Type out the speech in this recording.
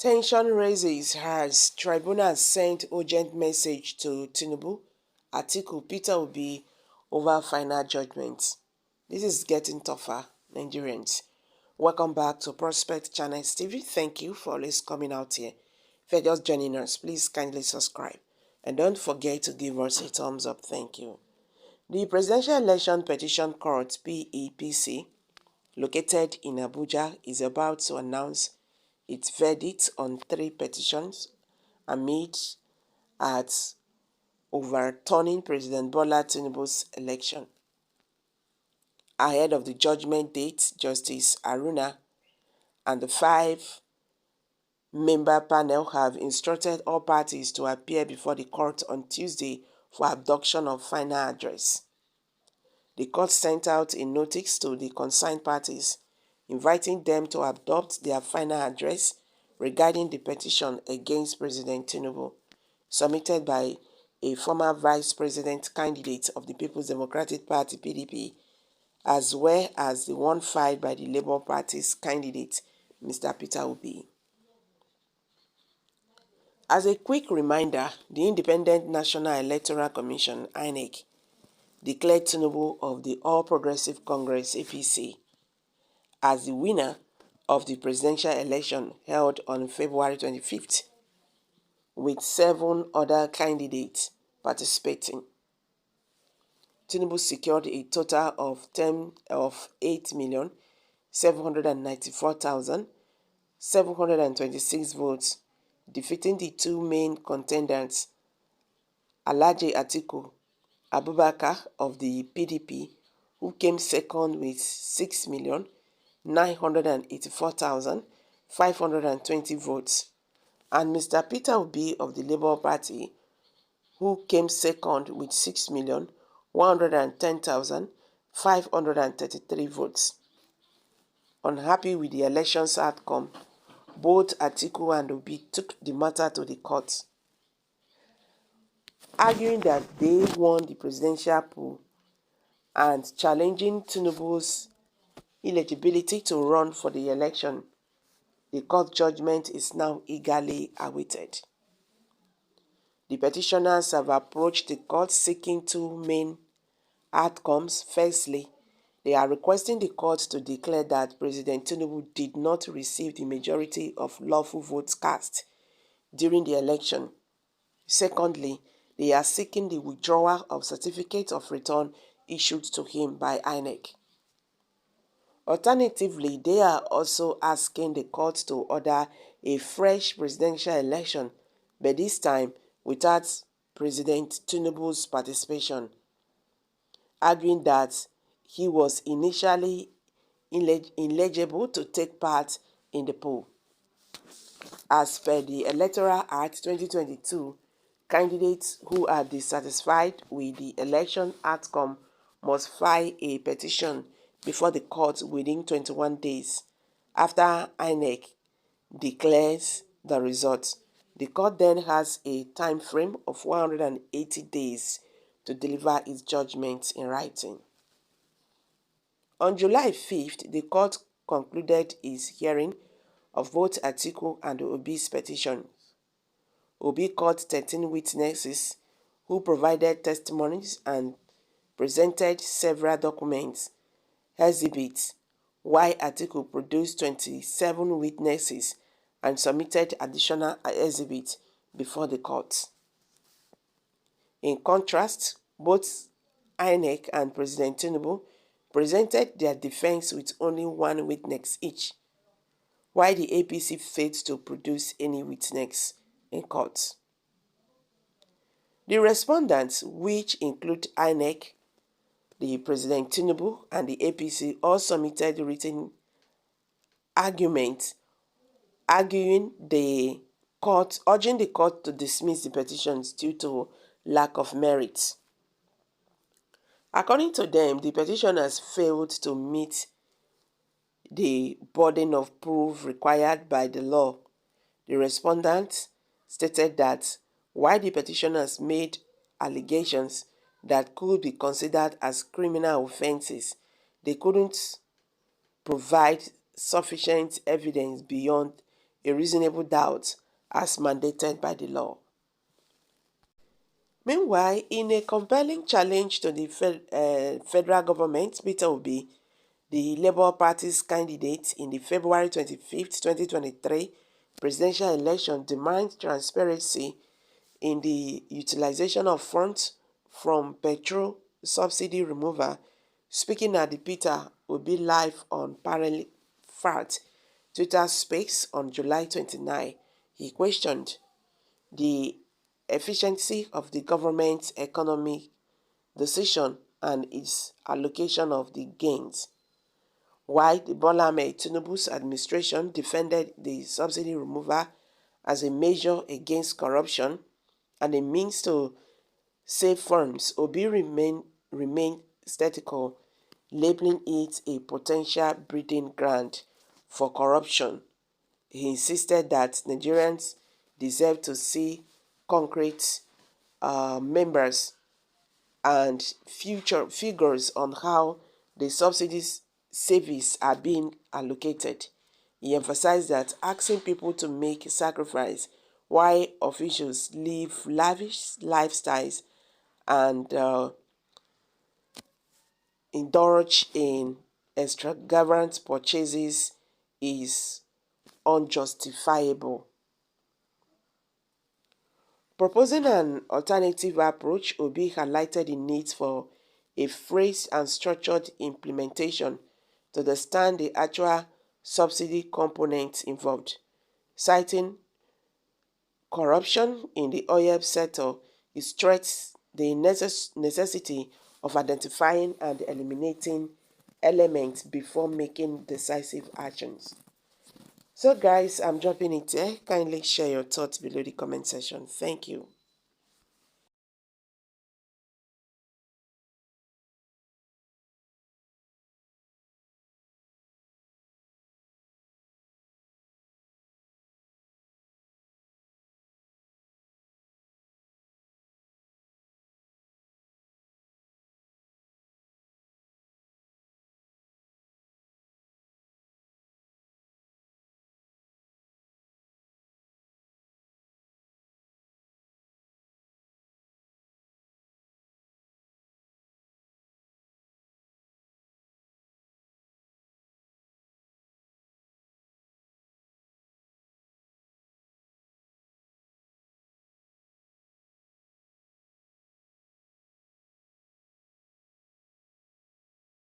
Tension raises as Tribunal sent urgent message to Tinubu, Atiku, Peter Obi over final judgment. This is getting tougher, Nigerians. Welcome back to Prospect Channels TV. Thank you for always coming out here. If you're just joining us, please kindly subscribe. And don't forget to give us a thumbs up. Thank you. The Presidential Election Petition Court, PEPC, located in Abuja, is about to announce its verdict on 3 petitions amid at overturning President Bola Tinubu's election. Ahead of the judgment date, Justice Aruna and the 5-member panel have instructed all parties to appear before the court on Tuesday for abduction of final address. The court sent out a notice to the concerned parties, inviting them to adopt their final address regarding the petition against President Tinubu, submitted by a former vice president candidate of the People's Democratic Party, PDP, as well as the one filed by the Labour Party's candidate, Mr. Peter Obi. As a quick reminder, the Independent National Electoral Commission, INEC, declared Tinubu of the All Progressive Congress, APC, as the winner of the presidential election held on February 25th, with 7 other candidates participating. Tinubu secured a total of 8,794,726 votes, defeating the 2 main contenders, Alhaji Atiku Abubakar of the PDP, who came second with 6,984,520 votes, and Mr. Peter Obi of the Labour Party, who came second with 6,110,533 votes. Unhappy with the election's outcome, both Atiku and Obi took the matter to the court, arguing that they won the presidential poll and challenging Tinubu's eligibility to run for the election. The court judgment is now eagerly awaited. The petitioners have approached the court seeking 2 main outcomes. Firstly, they are requesting the court to declare that President Tinubu did not receive the majority of lawful votes cast during the election. Secondly, they are seeking the withdrawal of certificate of return issued to him by INEC. Alternatively, they are also asking the court to order a fresh presidential election, but this time without President Tinubu's participation, arguing that he was initially ineligible to take part in the poll. As per the Electoral Act 2022, candidates who are dissatisfied with the election outcome must file a petition before the court within 21 days after INEC declares the results. The court then has a time frame of 180 days to deliver its judgment in writing. On July 5th, the court concluded its hearing of both Atiku and Obi's petitions. Obi called 13 witnesses who provided testimonies and presented several documents, exhibits, while Atiku produced 27 witnesses and submitted additional exhibits before the court. In contrast, both INEC and President Tinubu presented their defense with only 1 witness each, while the APC failed to produce any witness in court. The respondents, which include INEC, the President Tinubu, and the APC, all submitted written arguments urging the court to dismiss the petitions due to lack of merit. According to them, the petitioners failed to meet the burden of proof required by the law. The respondents stated that while the petitioners made allegations that could be considered as criminal offenses, they couldn't provide sufficient evidence beyond a reasonable doubt as mandated by the law. Meanwhile, in a compelling challenge to the federal government, Peter Obi, the Labour Party's candidate in the February 25th, 2023 presidential election, demands transparency in the utilization of funds from petrol subsidy removal. Speaking at the Peter Obi Live on Parallel Fact Twitter Space on July 29, he questioned the efficiency of the government's economic decision and its allocation of the gains. While the Bola Ahmed Tinubu's administration defended the subsidy removal as a measure against corruption and a means to save funds, Obi remained skeptical, labeling it a potential breeding ground for corruption. He insisted that Nigerians deserve to see concrete members and future figures on how the subsidies savings are being allocated. He emphasized that asking people to make a sacrifice while officials live lavish lifestyles and indulge in extravagant purchases is unjustifiable. Proposing an alternative approach, Obi highlighted the need for a phased and structured implementation to understand the actual subsidy components involved, citing corruption in the oil sector. He stressed the necessity of identifying and eliminating elements before making decisive actions. So guys, I'm dropping it here. Kindly share your thoughts below the comment section. Thank you.